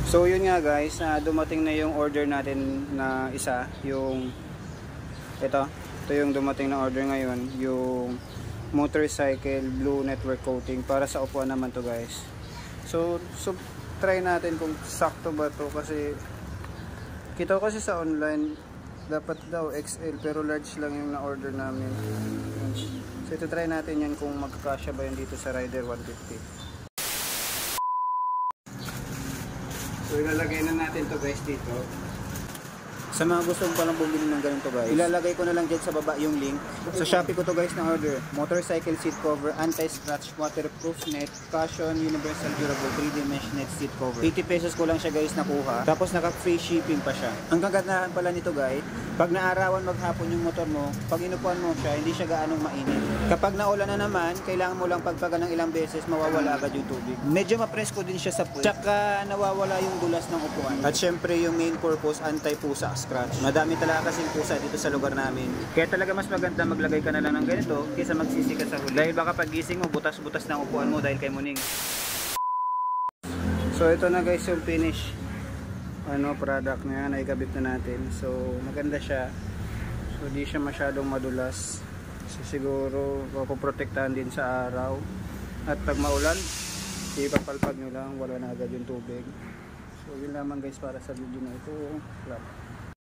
So yun nga guys, dumating na yung order natin na isa, yung ito yung dumating na order ngayon, yung motorcycle blue network coating para sa upuan naman to guys. So try natin kung sakto ba to, kasi kita ko kasi sa online dapat daw XL pero large lang yung na-order namin. So ito try natin yan kung magkakasya ba yun dito sa Rider 150. So ilalagay na natin to guys dito. Sa mga gustong palang bumili ng ganito guys, ilalagay ko na lang dyan sa baba yung link. Sa Shopee ko to guys na order. Motorcycle seat cover, anti-scratch, waterproof net, cushion, universal durable 3D mesh net seat cover. 80 pesos ko lang siya guys nakuha. Tapos naka free shipping pa siya. Ang kagandahan pala nito guys, pag naarawan maghapon yung motor mo, pag inupuan mo siya, hindi siya gaanong mainit. Kapag naulan na naman, kailangan mo lang pagpagan ng ilang beses, mawawala agad yung tubig. Medyo mapresko din siya sa puwet. Tsaka nawawala yung dulas ng upuan. At syempre yung main purpose, anti-pusa scratch. Madami talaga kasing pusa dito sa lugar namin. Kaya talaga mas maganda maglagay ka na lang ng ganito kaysa magsisikat sa huli. Dahil baka pag gising mo, butas-butas ng upuan mo dahil kay Muning. So ito na guys yung finish product na naikabit na natin. So maganda siya. So di siya masyadong madulas. So siguro mapoprotektahan din sa araw. At pag maulan, ipapalpag nyo lang, wala na agad yung tubig. So yun lamang guys para sa video na ito.